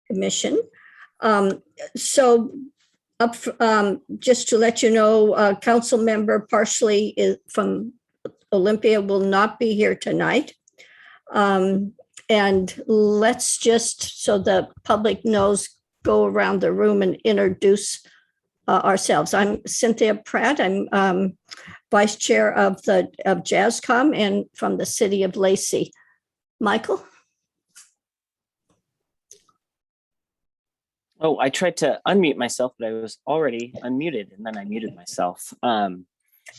Commission. So just to let you know, council member partially from Olympia will not be here tonight. And let's just, so the public knows, go around the room and introduce ourselves. I'm Cynthia Pratt. I'm vice chair of JASCOM and from the city of Lacey. Michael? Oh, I tried to unmute myself, but I was already unmuted and then I muted myself.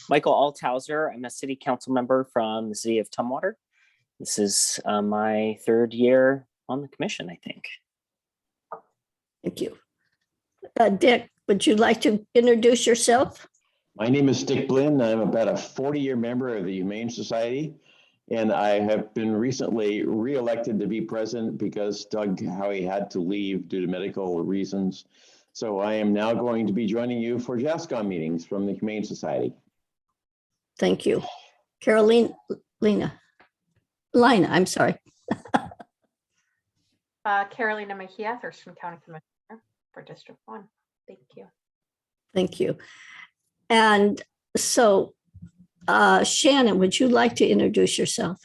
Michael Althauser, I'm a city council member from the city of Tumwater. This is my third year on the commission, I think. Thank you. Dick, would you like to introduce yourself? My name is Dick Blinn. I'm about a 40-year member of the Humane Society, and I have been recently re-elected to be president because Doug Howie had to leave due to medical reasons. So I am now going to be joining you for JASCOM meetings from the Humane Society. Thank you. Lina, I'm sorry. Carolina Mejia, Thurston County Commissioner for District 1. Thank you. Thank you. And so, Shannon, would you like to introduce yourself?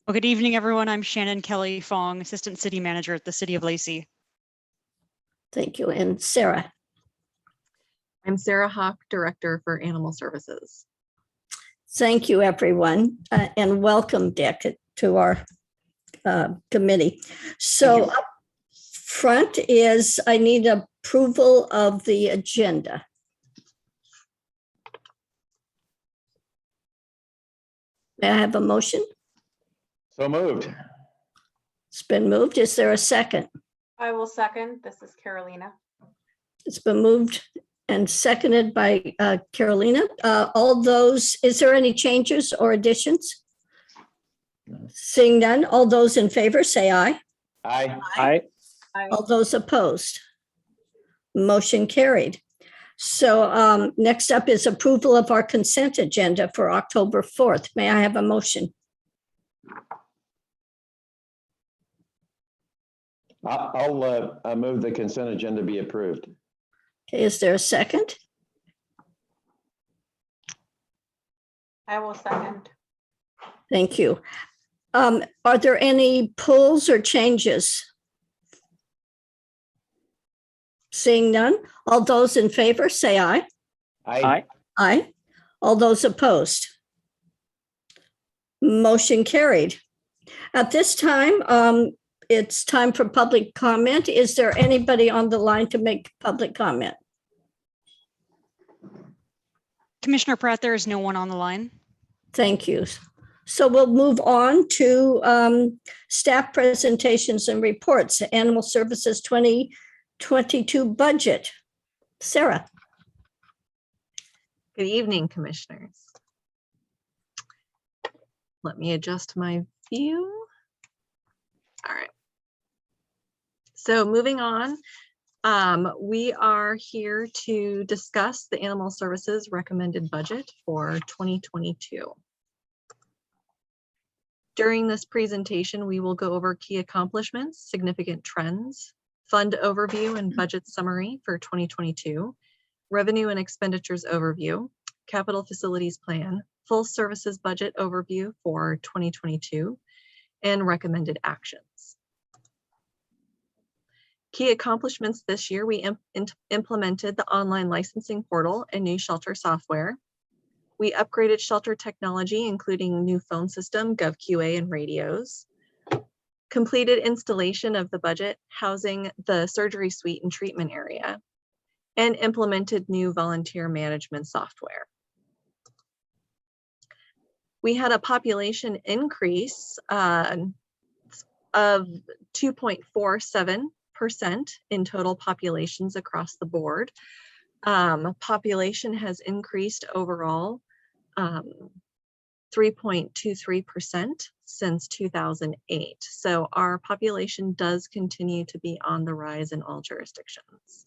Well, good evening, everyone. I'm Shannon Kelly Fong, Assistant City Manager at the City of Lacey. Thank you. And Sarah? I'm Sarah Hawk, Director for Animal Services. Thank you, everyone, and welcome, Dick, to our committee. So up front is, I need approval of the agenda. May I have a motion? So moved. It's been moved. Is there a second? I will second. This is Carolina. It's been moved and seconded by Carolina. All those, is there any changes or additions? Seeing none, all those in favor say aye. Aye. Aye. All those opposed? Motion carried. So next up is approval of our consent agenda for October 4th. May I have a motion? I'll move the consent agenda be approved. Okay, is there a second? I will second. Thank you. Are there any pulls or changes? Seeing none, all those in favor say aye. Aye. Aye. All those opposed? Motion carried. At this time, it's time for public comment. Is there anybody on the line to make public comment? Commissioner Pratt, there is no one on the line. Thank you. So we'll move on to staff presentations and reports. Animal Services 2022 budget. Sarah. Good evening, commissioners. Let me adjust my view. All right. So moving on, we are here to discuss the Animal Services recommended budget for 2022. During this presentation, we will go over key accomplishments, significant trends, fund overview and budget summary for 2022, revenue and expenditures overview, capital facilities plan, full services budget overview for 2022, and recommended actions. Key accomplishments this year, we implemented the online licensing portal and new shelter software. We upgraded shelter technology, including new phone system, GovQA, and radios. Completed installation of the budget, housing the surgery suite and treatment area, and implemented new volunteer management software. We had a population increase of 2.47% in total populations across the board. Population has increased overall 3.23% since 2008. So our population does continue to be on the rise in all jurisdictions.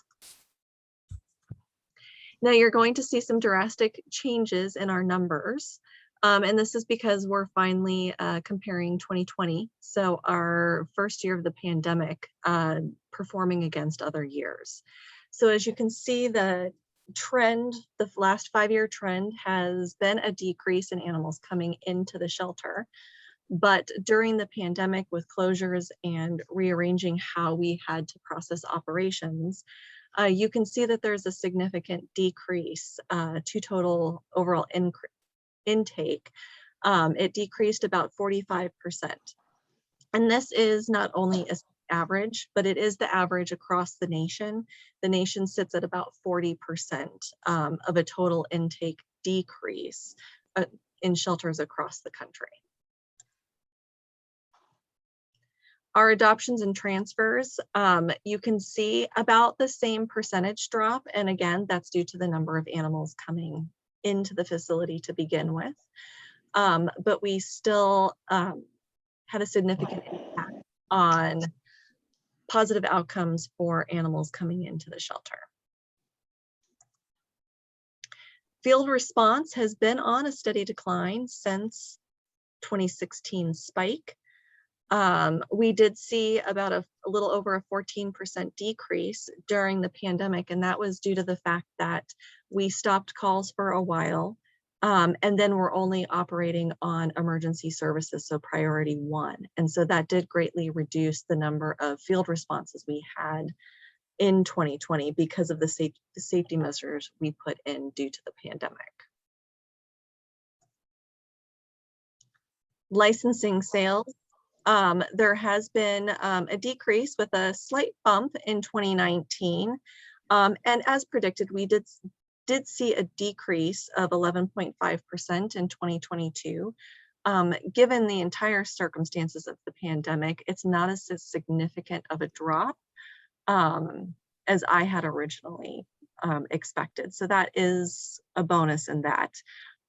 Now you're going to see some drastic changes in our numbers. And this is because we're finally comparing 2020, so our first year of the pandemic, performing against other years. So as you can see, the trend, the last 5-year trend has been a decrease in animals coming into the shelter. But during the pandemic, with closures and rearranging how we had to process operations, you can see that there's a significant decrease to total overall intake. It decreased about 45%. And this is not only a average, but it is the average across the nation. The nation sits at about 40% of a total intake decrease in shelters across the country. Our adoptions and transfers, you can see about the same percentage drop. And again, that's due to the number of animals coming into the facility to begin with. But we still had a significant impact on positive outcomes for animals coming into the shelter. Field response has been on a steady decline since 2016 spike. We did see about a little over a 14% decrease during the pandemic, and that was due to the fact that we stopped calls for a while, and then we're only operating on emergency services, so priority 1. And so that did greatly reduce the number of field responses we had in 2020 because of the safety measures we put in due to the pandemic. Licensing sales. There has been a decrease with a slight bump in 2019. And as predicted, we did see a decrease of 11.5% in 2022. Given the entire circumstances of the pandemic, it's not as significant of a drop as I had originally expected. So that is a bonus in that.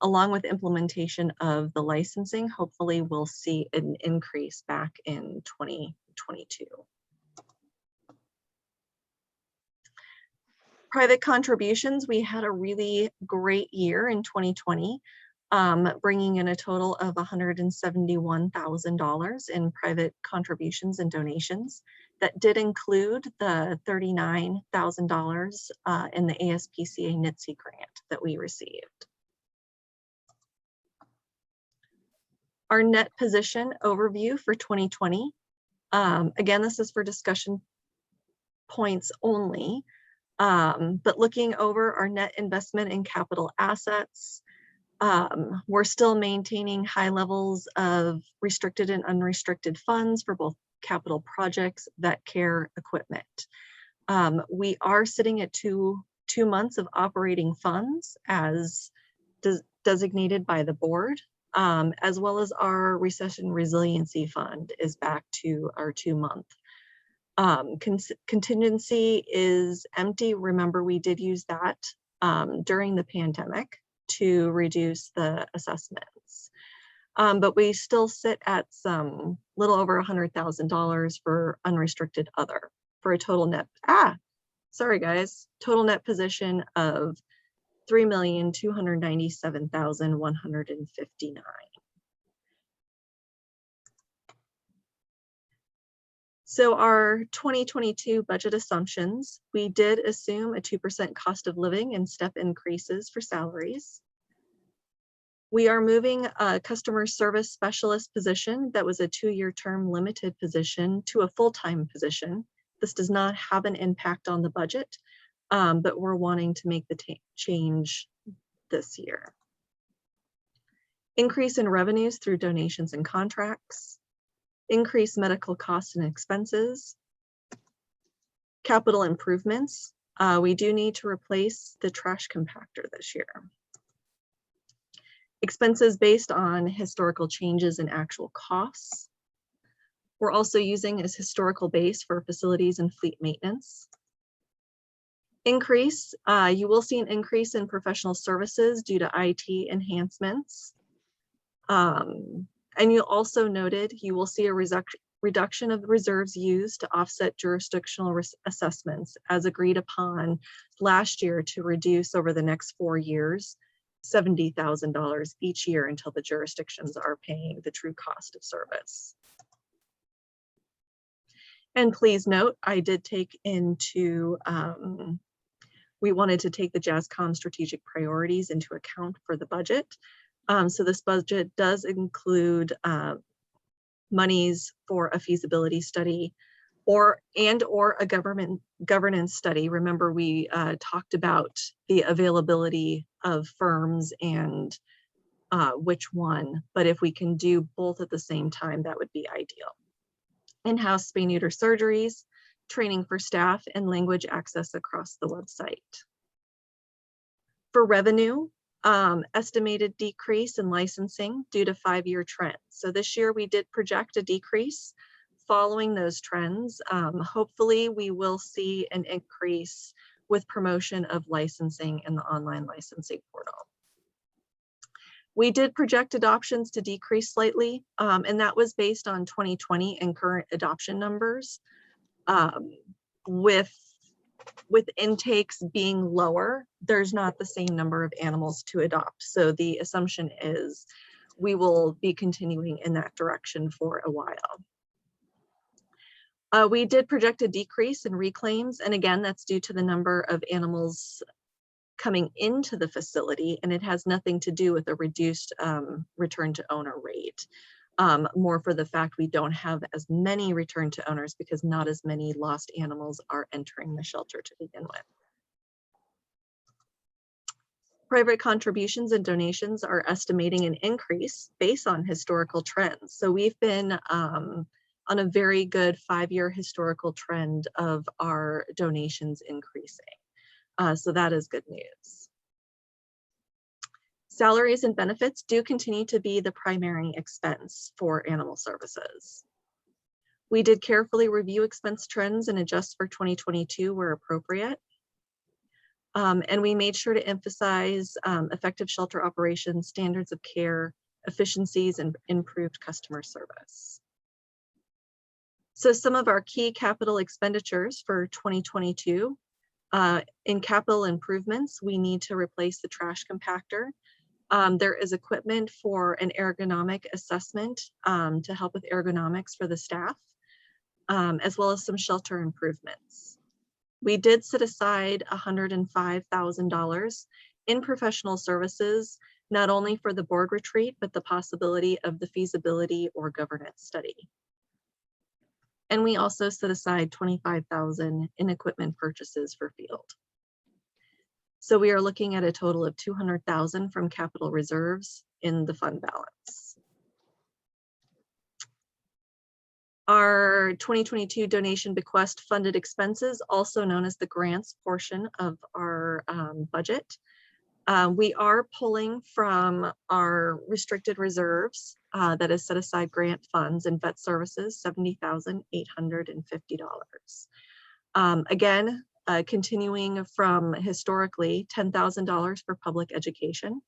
Along with implementation of the licensing, hopefully we'll see an increase back in 2022. Private contributions, we had a really great year in 2020, bringing in a total of $171,000 in private contributions and donations. That did include the $39,000 in the ASPCA NITSE grant that we received. Our net position overview for 2020. Again, this is for discussion points only, but looking over our net investment in capital assets, we're still maintaining high levels of restricted and unrestricted funds for both capital projects, vet care, equipment. We are sitting at two months of operating funds as designated by the board. As well as our recession resiliency fund is back to our 2-month. Contingency is empty. Remember, we did use that during the pandemic to reduce the assessments. But we still sit at some little over $100,000 for unrestricted other for a total net, total net position of $3,297,159. So our 2022 budget assumptions, we did assume a 2% cost of living and step increases for salaries. We are moving a customer service specialist position that was a 2-year term limited position to a full-time position. This does not have an impact on the budget. But we're wanting to make the change this year. Increase in revenues through donations and contracts, increased medical costs and expenses, capital improvements. We do need to replace the trash compactor this year. Expenses based on historical changes in actual costs. We're also using as historical base for facilities and fleet maintenance. Increase, you will see an increase in professional services due to IT enhancements. And you also noted, you will see a reduction of the reserves used to offset jurisdictional assessments as agreed upon last year to reduce over the next 4 years $70,000 each year until the jurisdictions are paying the true cost of service. And please note, I did take into, we wanted to take the JASCOM strategic priorities into account for the budget. So this budget does include monies for a feasibility study or a governance study. Remember, we talked about the availability of firms and which one, but if we can do both at the same time, that would be ideal. In-house spay-neuter surgeries, training for staff, and language access across the website. For revenue, estimated decrease in licensing due to 5-year trends. So this year we did project a decrease following those trends. Hopefully we will see an increase with promotion of licensing in the online licensing portal. We did project adoptions to decrease slightly, and that was based on 2020 and current adoption numbers. With intakes being lower, there's not the same number of animals to adopt. So the assumption is we will be continuing in that direction for a while. We did project a decrease in reclaims, and again, that's due to the number of animals coming into the facility, and it has nothing to do with a reduced return to owner rate. More for the fact we don't have as many return to owners because not as many lost animals are entering the shelter to begin with. Private contributions and donations are estimating an increase based on historical trends. So we've been on a very good 5-year historical trend of our donations increasing. So that is good news. Salaries and benefits do continue to be the primary expense for animal services. We did carefully review expense trends and adjust for 2022 where appropriate. And we made sure to emphasize effective shelter operations, standards of care, efficiencies, and improved customer service. So some of our key capital expenditures for 2022, in capital improvements, we need to replace the trash compactor. There is equipment for an ergonomic assessment to help with ergonomics for the staff, as well as some shelter improvements. We did set aside $105,000 in professional services, not only for the board retreat, but the possibility of the feasibility or governance study. And we also set aside $25,000 in equipment purchases for field. So we are looking at a total of $200,000 from capital reserves in the fund balance. Our 2022 donation bequest funded expenses, also known as the grants portion of our budget. We are pulling from our restricted reserves that is set aside grant funds and vet services, $70,850. Again, continuing from historically $10,000 for public education,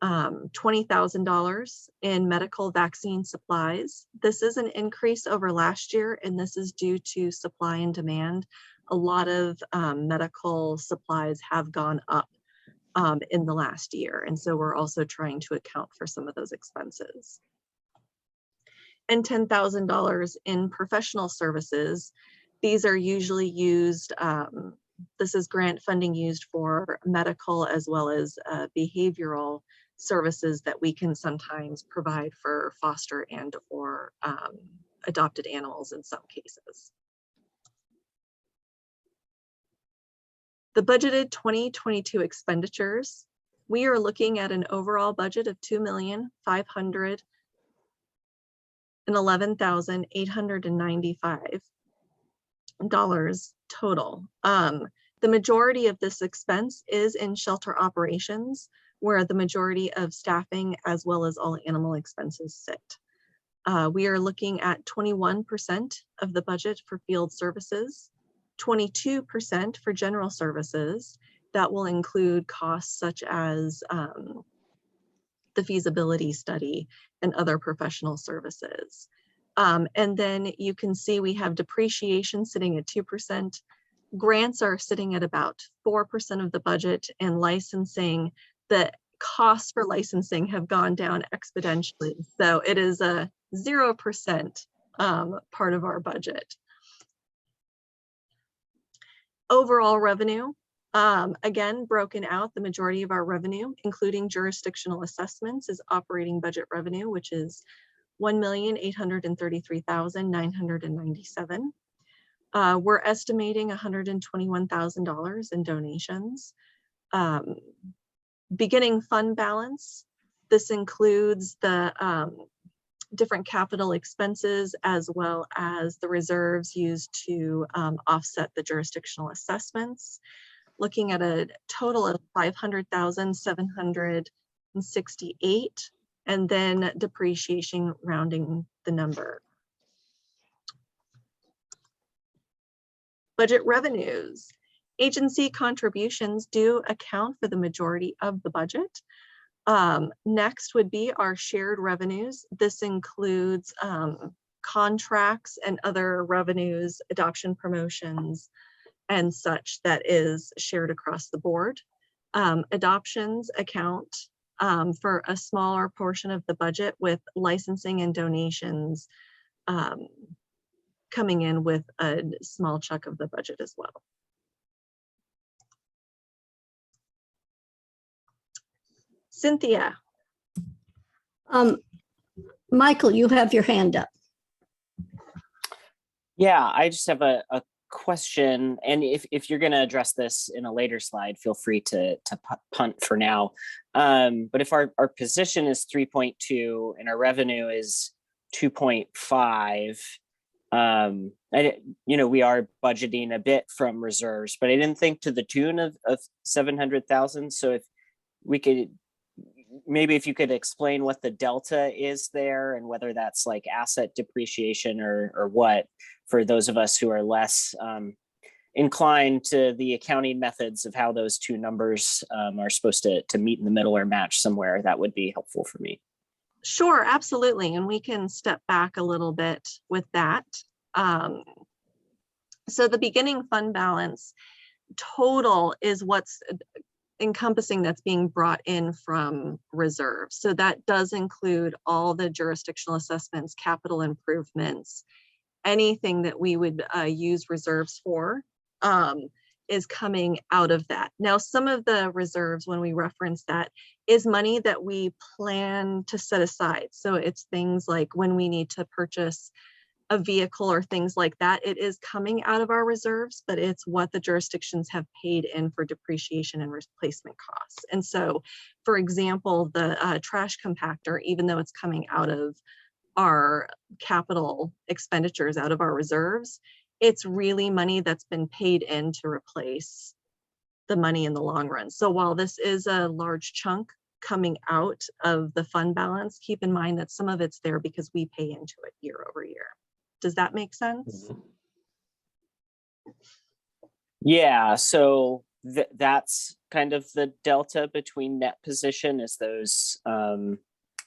$20,000 in medical vaccine supplies. This is an increase over last year, and this is due to supply and demand. A lot of medical supplies have gone up in the last year, and so we're also trying to account for some of those expenses. And $10,000 in professional services. These are usually used, this is grant funding used for medical as well as behavioral services that we can sometimes provide for foster and or adopted animals in some cases. The budgeted 2022 expenditures, we are looking at an overall budget of $2,511,895 total. The majority of this expense is in shelter operations, where the majority of staffing as well as all animal expenses sit. We are looking at 21% of the budget for field services, 22% for general services. That will include costs such as the feasibility study and other professional services. And then you can see we have depreciation sitting at 2%. Grants are sitting at about 4% of the budget, and licensing, the costs for licensing have gone down exponentially. So it is a 0% part of our budget. Overall revenue, again, broken out, the majority of our revenue, including jurisdictional assessments, is operating budget revenue, which is $1,833,997. We're estimating $121,000 in donations. Beginning fund balance, this includes the different capital expenses as well as the reserves used to offset the jurisdictional assessments. Looking at a total of 500,768, and then depreciation rounding the number. Budget revenues. Agency contributions do account for the majority of the budget. Next would be our shared revenues. This includes contracts and other revenues, adoption promotions, and such that is shared across the board. Adoptions account for a smaller portion of the budget, with licensing and donations coming in with a small chunk of the budget as well. Cynthia. Michael, you have your hand up. Yeah, I just have a question, and if you're going to address this in a later slide, feel free to punt for now. But if our position is 3.2 and our revenue is 2.5, we are budgeting a bit from reserves, but I didn't think to the tune of 700,000. So if we could, maybe if you could explain what the delta is there and whether that's like asset depreciation or what, for those of us who are less inclined to the accounting methods of how those two numbers are supposed to meet in the middle or match somewhere, that would be helpful for me. Sure, absolutely. And we can step back a little bit with that. So the beginning fund balance total is what's encompassing that's being brought in from reserves. So that does include all the jurisdictional assessments, capital improvements, anything that we would use reserves for is coming out of that. Now, some of the reserves, when we reference that, is money that we plan to set aside. So it's things like when we need to purchase a vehicle or things like that, it is coming out of our reserves, but it's what the jurisdictions have paid in for depreciation and replacement costs. And so, for example, the trash compactor, even though it's coming out of our capital expenditures, out of our reserves, it's really money that's been paid in to replace the money in the long run. So while this is a large chunk coming out of the fund balance, keep in mind that some of it's there because we pay into it year over year. Does that make sense? Yeah, so that's kind of the delta between net position, is those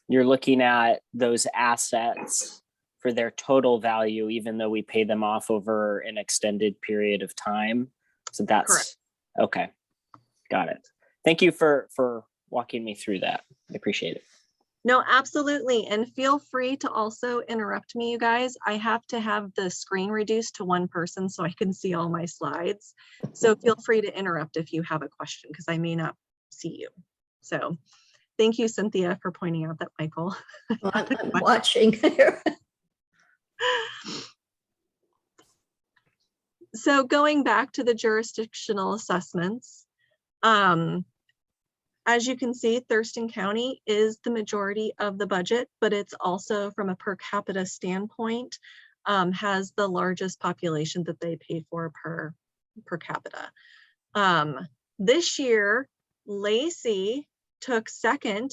you're looking at those assets for their total value, even though we pay them off over an extended period of time. So that's correct. Okay. Got it. Thank you for walking me through that. I appreciate it. No, absolutely. And feel free to also interrupt me, you guys. I have to have the screen reduced to one person so I can see all my slides. So feel free to interrupt if you have a question, because I may not see you. So thank you, Cynthia, for pointing out that Michael. Well, I'm watching here. So going back to the jurisdictional assessments, as you can see, Thurston County is the majority of the budget, but it's also, from a per capita standpoint, has the largest population that they pay for per capita. This year, Lacey took second,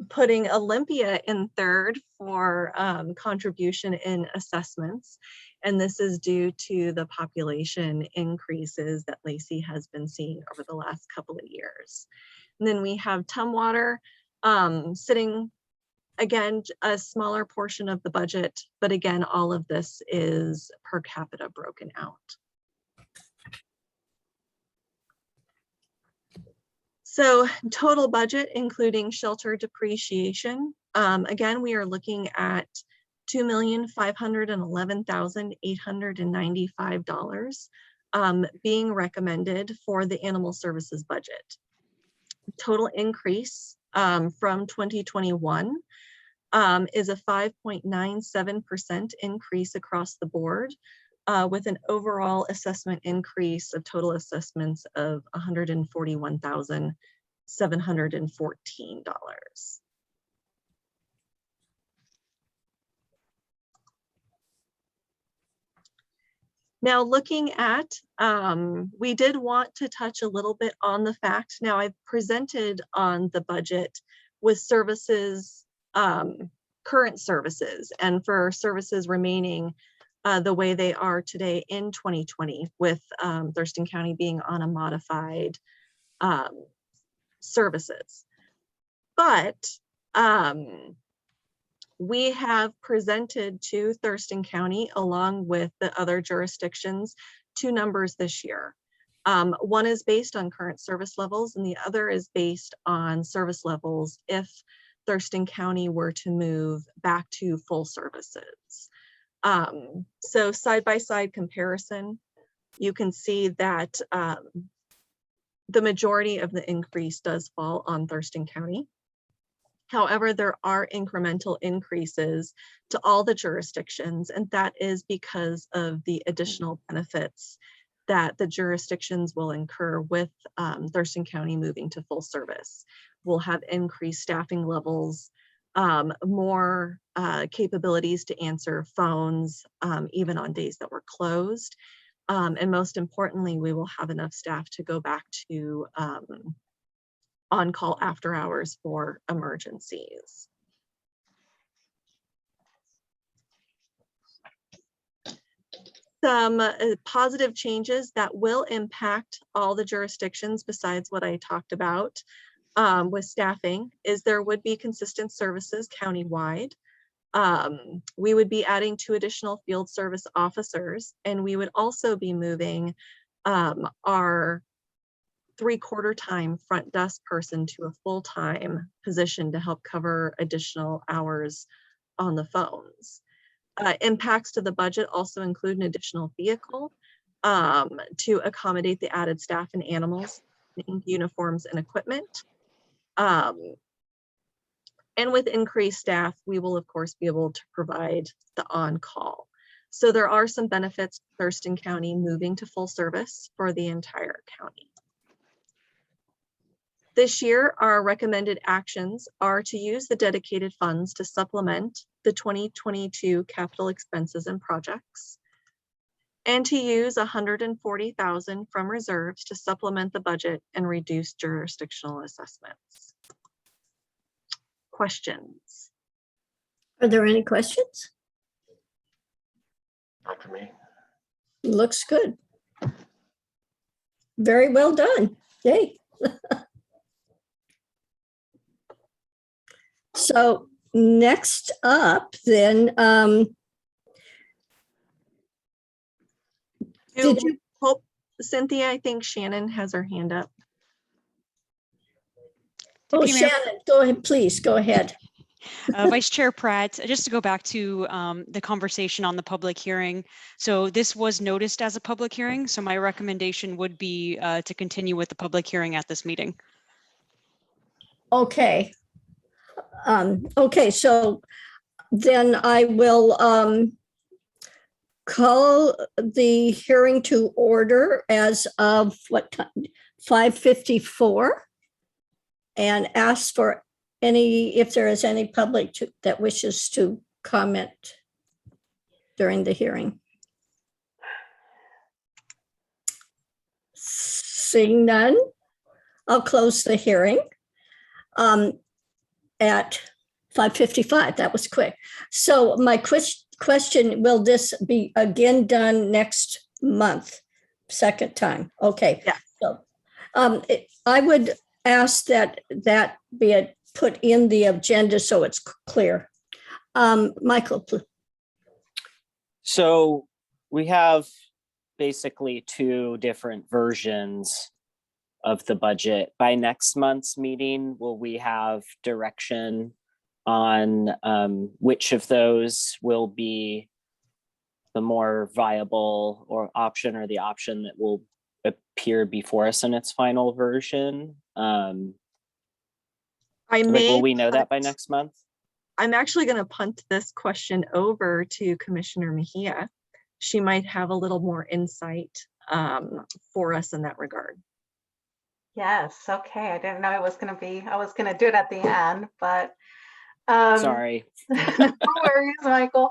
putting Olympia in third for contribution in assessments. And this is due to the population increases that Lacey has been seeing over the last couple of years. And then we have Tumwater sitting, again, a smaller portion of the budget, but again, all of this is per capita broken out. So total budget, including shelter depreciation, again, we are looking at $2,511,895 being recommended for the animal services budget. Total increase from 2021 is a 5.97% increase across the board, with an overall assessment increase of total assessments of $141,714. Now looking at, we did want to touch a little bit on the fact, now I've presented on the budget with services, current services, and for services remaining the way they are today in 2020, with Thurston County being on a modified services. But we have presented to Thurston County, along with the other jurisdictions, 2 numbers this year. One is based on current service levels, and the other is based on service levels if Thurston County were to move back to full services. So side-by-side comparison, you can see that the majority of the increase does fall on Thurston County. However, there are incremental increases to all the jurisdictions, and that is because of the additional benefits that the jurisdictions will incur with Thurston County moving to full service. We'll have increased staffing levels, more capabilities to answer phones, even on days that we're closed. And most importantly, we will have enough staff to go back to on-call after hours for emergencies. Some positive changes that will impact all the jurisdictions besides what I talked about with staffing is there would be consistent services countywide. We would be adding 2 additional field service officers, and we would also be moving our 3/4 time front desk person to a full-time position to help cover additional hours on the phones. Impacts to the budget also include an additional vehicle to accommodate the added staff and animals, uniforms and equipment. And with increased staff, we will of course be able to provide the on-call. So there are some benefits to Thurston County moving to full service for the entire county. This year, our recommended actions are to use the dedicated funds to supplement the 2022 capital expenses and projects, and to use $140,000 from reserves to supplement the budget and reduce jurisdictional assessments. Questions? Are there any questions? Not for me. Looks good. Very well done. Yay. So next up then, did you hope, Cynthia, I think Shannon has her hand up. Oh, Deputy Mayor- Shannon, go ahead, please, go ahead. Vice Chair Pratt, just to go back to the conversation on the public hearing. So this was noticed as a public hearing. So my recommendation would be to continue with the public hearing at this meeting. Okay. Okay, so then I will call the hearing to order as of what time? 5:54, and ask for if there is any public that wishes to comment during the hearing. Seeing none, I'll close the hearing at 5:55. That was quick. So my question, will this be again done next month? Second time. Okay. Yeah. So I would ask that be put in the agenda so it's clear. Michael, please. So we have basically 2 different versions of the budget. By next month's meeting, will we have direction on which of those will be the more viable or option, or the option that will appear before us in its final version? Will we know that by next month? I'm actually going to punt this question over to Commissioner Mejia. She might have a little more insight for us in that regard. Yes, okay. I didn't know I was going to do it at the end, but Sorry. no worries, Michael.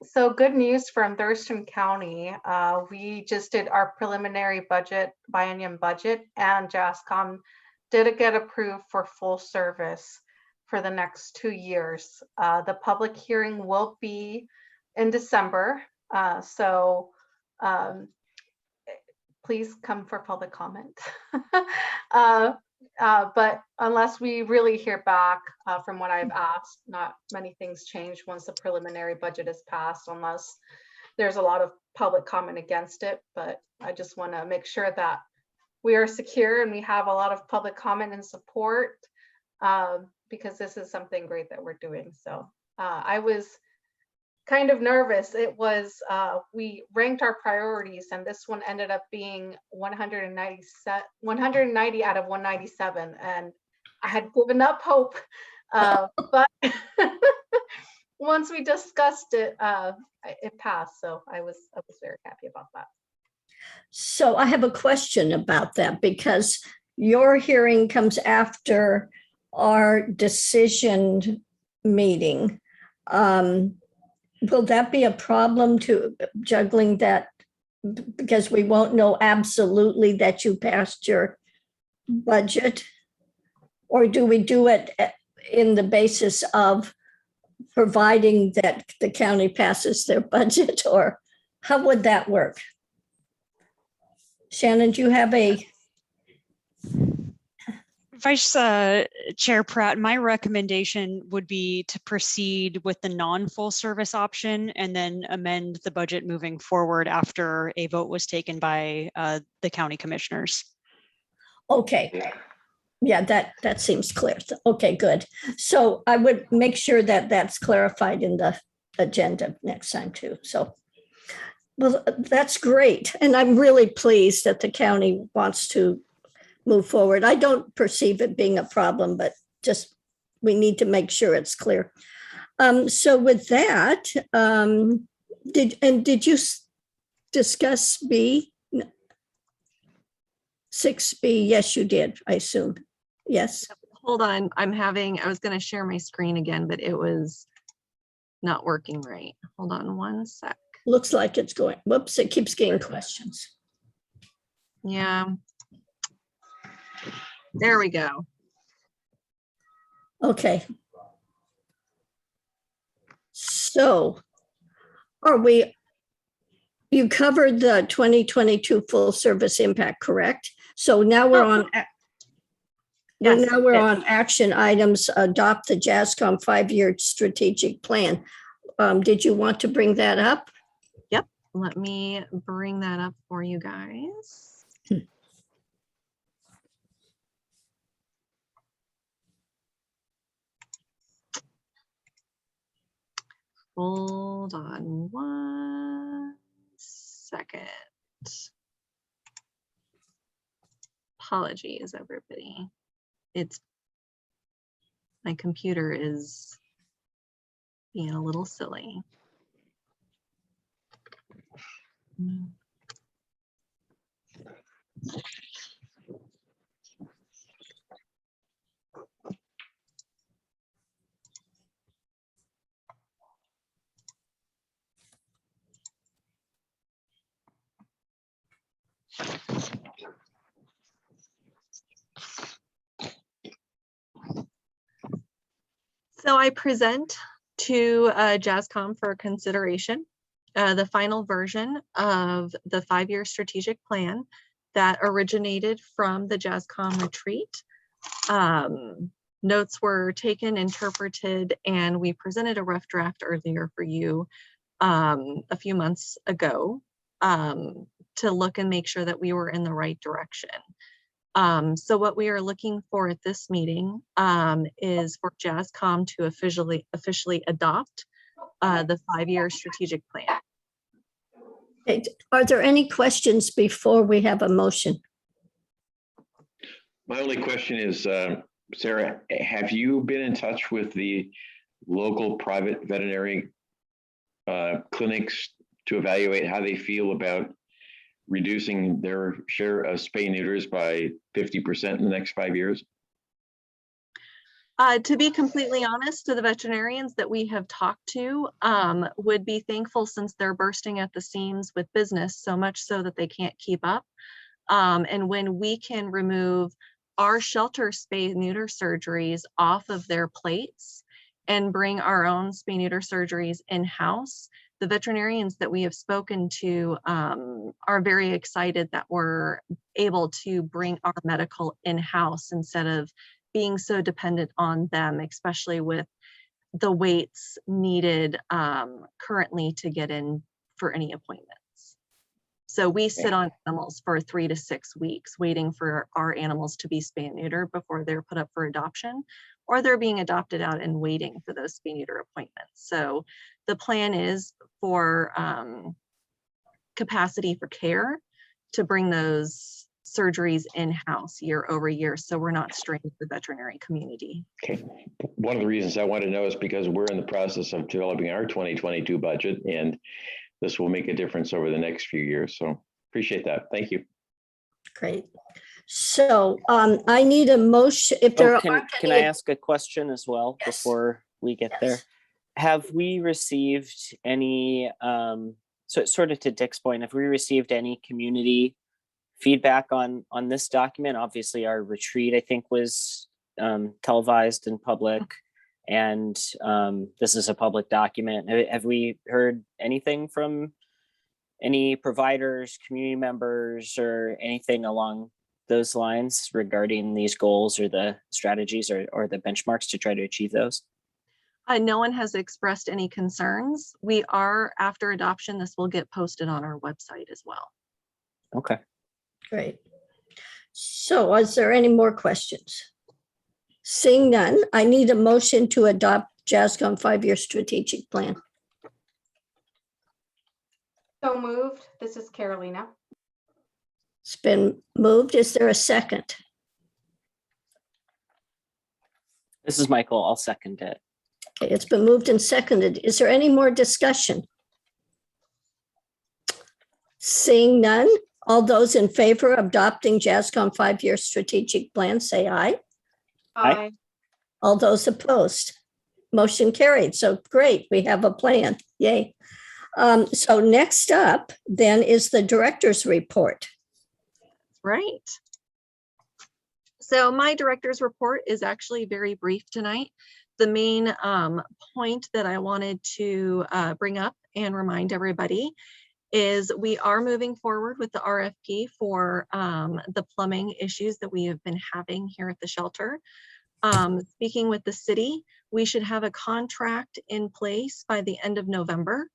So good news from Thurston County. We just did our preliminary budget, biennium budget, and JASCOM did get approved for full service for the next 2 years. The public hearing will be in December. Please come for public comment. But unless we really hear back from what I've asked, not many things change once the preliminary budget is passed, unless there's a lot of public comment against it. But I just want to make sure that we are secure and we have a lot of public comment and support, because this is something great that we're doing. So I was kind of nervous. It was, we ranked our priorities and this one ended up being 190 out of 197. And I had given up hope, but once we discussed it, it passed. So I was very happy about that. So I have a question about that, because your hearing comes after our decision meeting. Will that be a problem to juggling that, because we won't know absolutely that you passed your budget? Or do we do it in the basis of providing that the county passes their budget, or how would that work? Shannon, do you have a? Vice Chair Pratt, my recommendation would be to proceed with the non-full service option and then amend the budget moving forward after a vote was taken by the county commissioners. Okay. Yeah, that seems clear. Okay, good. So I would make sure that that's clarified in the agenda next time too. So, well, that's great. And I'm really pleased that the county wants to move forward. I don't perceive it being a problem, but just we need to make sure it's clear. So with that, did you discuss B? 6B? Yes, you did, I assume. Yes. Hold on, I was going to share my screen again, but it was not working right. Hold on one sec. Looks like it's going, whoops, it keeps getting questions. Yeah. There we go. Okay. So you covered the 2022 full service impact, correct? So now we're on. Yes, Now we're on action items, adopt the JASCOM 5-year strategic plan. Did you want to bring that up? Yep. Let me bring that up for you guys. Hold on one second. Apologies, everybody. My computer is being a little silly. So I present to JASCOM for consideration the final version of the 5-year strategic plan that originated from the JASCOM retreat. Notes were taken, interpreted, and we presented a rough draft earlier for you a few months ago. to look and make sure that we were in the right direction. So what we are looking for at this meeting is for JASCOM to officially adopt the 5-year strategic plan. Okay, are there any questions before we have a motion? My only question is, Sarah, have you been in touch with the local private veterinary clinics to evaluate how they feel about reducing their share of spay neuters by 50% in the next 5 years? To be completely honest, to the veterinarians that we have talked to, would be thankful since they're bursting at the seams with business, so much so that they can't keep up. And when we can remove our shelter spay neuter surgeries off of their plates and bring our own spay neuter surgeries in-house, the veterinarians that we have spoken to are very excited that we're able to bring our medical in-house instead of being so dependent on them, especially with the waits needed currently to get in for any appointments. So we sit on animals for 3 to 6 weeks waiting for our animals to be spay and neutered before they're put up for adoption, or they're being adopted out and waiting for those spay neuter appointments. So the plan is for capacity for care to bring those surgeries in-house year over year, so we're not straining the veterinary community. Okay. One of the reasons I want to know is because we're in the process of developing our 2022 budget, and this will make a difference over the next few years. So appreciate that. Thank you. Great. So I need a motion. If there can I ask a question as well? Yes. Before we get there? Have we received any, so sort of to Dick's point, have we received any community feedback on this document? Obviously our retreat, I think, was televised in public, and this is a public document. Have we heard anything from any providers, community members, or anything along those lines regarding these goals or the strategies or the benchmarks to try to achieve those? No one has expressed any concerns. We are, after adoption, this will get posted on our website as well. Okay. Great. So is there any more questions? Seeing none, I need a motion to adopt JASCOM 5-year strategic plan. So moved. This is Carolina. It's been moved. Is there a second? This is Michael. I'll second it. Okay, it's been moved and seconded. Is there any more discussion? Seeing none, all those in favor of adopting JASCOM 5-year strategic plan, say aye. Aye. All those opposed, motion carried. So great, we have a plan. Yay. So next up then is the director's report. Right. So my director's report is actually very brief tonight. The main point that I wanted to bring up and remind everybody is we are moving forward with the RFP for the plumbing issues that we have been having here at the shelter. Speaking with the city, we should have a contract in place by the end of November.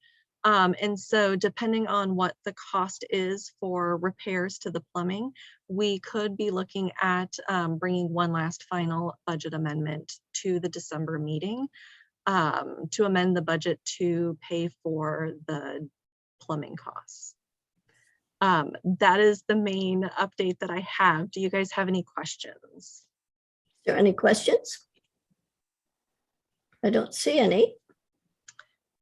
And so depending on what the cost is for repairs to the plumbing, we could be looking at bringing one last final budget amendment to the December meeting to amend the budget to pay for the plumbing costs. That is the main update that I have. Do you guys have any questions? Is there any questions? I don't see any.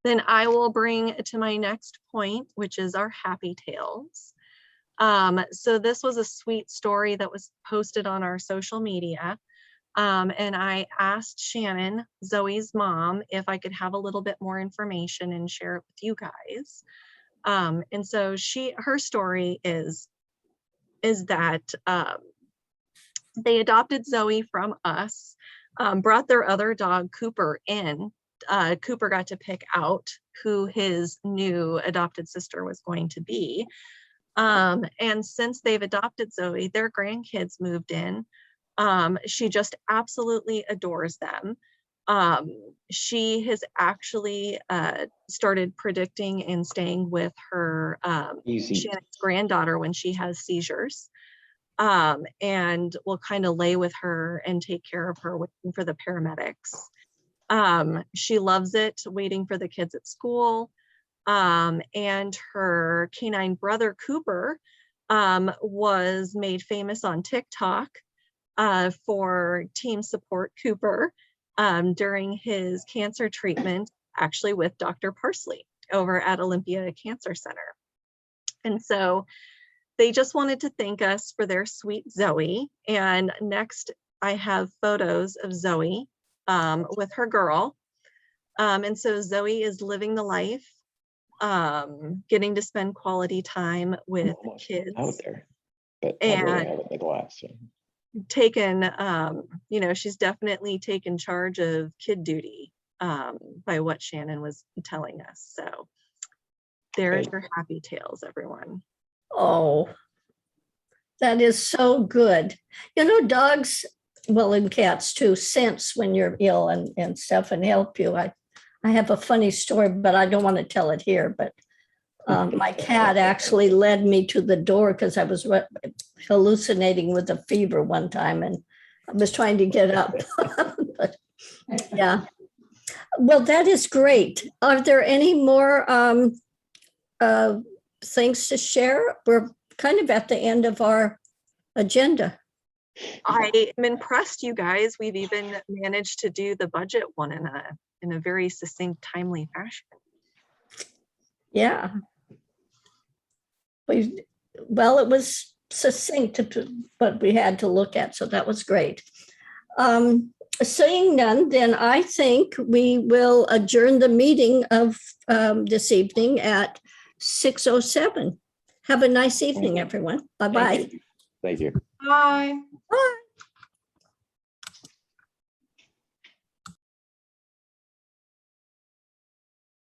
Then I will bring to my next point, which is our happy tales. So this was a sweet story that was posted on our social media. And I asked Shannon, Zoe's mom, if I could have a little bit more information and share it with you guys. And so her story is that they adopted Zoe from us, brought their other dog, Cooper, in. Cooper got to pick out who his new adopted sister was going to be. And since they've adopted Zoe, their grandkids moved in. She just absolutely adores them. She has actually started predicting and staying with her Easy. Shannon's granddaughter when she has seizures, and will kind of lay with her and take care of her, waiting for the paramedics. She loves it, waiting for the kids at school. And her canine brother Cooper was made famous on TikTok for Team Support Cooper during his cancer treatment, actually with Dr. Parsley over at Olympia Cancer Center. And so they just wanted to thank us for their sweet Zoe. And next I have photos of Zoe with her girl. And so Zoe is living the life, getting to spend quality time with kids. Out there, but I'd rather And have it in the glass. So. taken, you know, she's definitely taken charge of kid duty by what Shannon was telling us. So there's your happy tales, everyone. Oh, that is so good. You know, dogs, well, and cats too, sense when you're ill and stuff and help you. I have a funny story, but I don't want to tell it here. But my cat actually led me to the door because I was hallucinating with a fever one time and I was trying to get up. But, yeah. Well, that is great. Are there any more things to share? We're kind of at the end of our agenda. I am impressed, you guys. We've even managed to do the budget one in a very succinct, timely fashion. Yeah. Well, it was succinct, but we had to look at, so that was great. Seeing none, then I think we will adjourn the meeting of this evening at 6:07. Have a nice evening, everyone. Bye-bye. Thank you. Bye. Bye.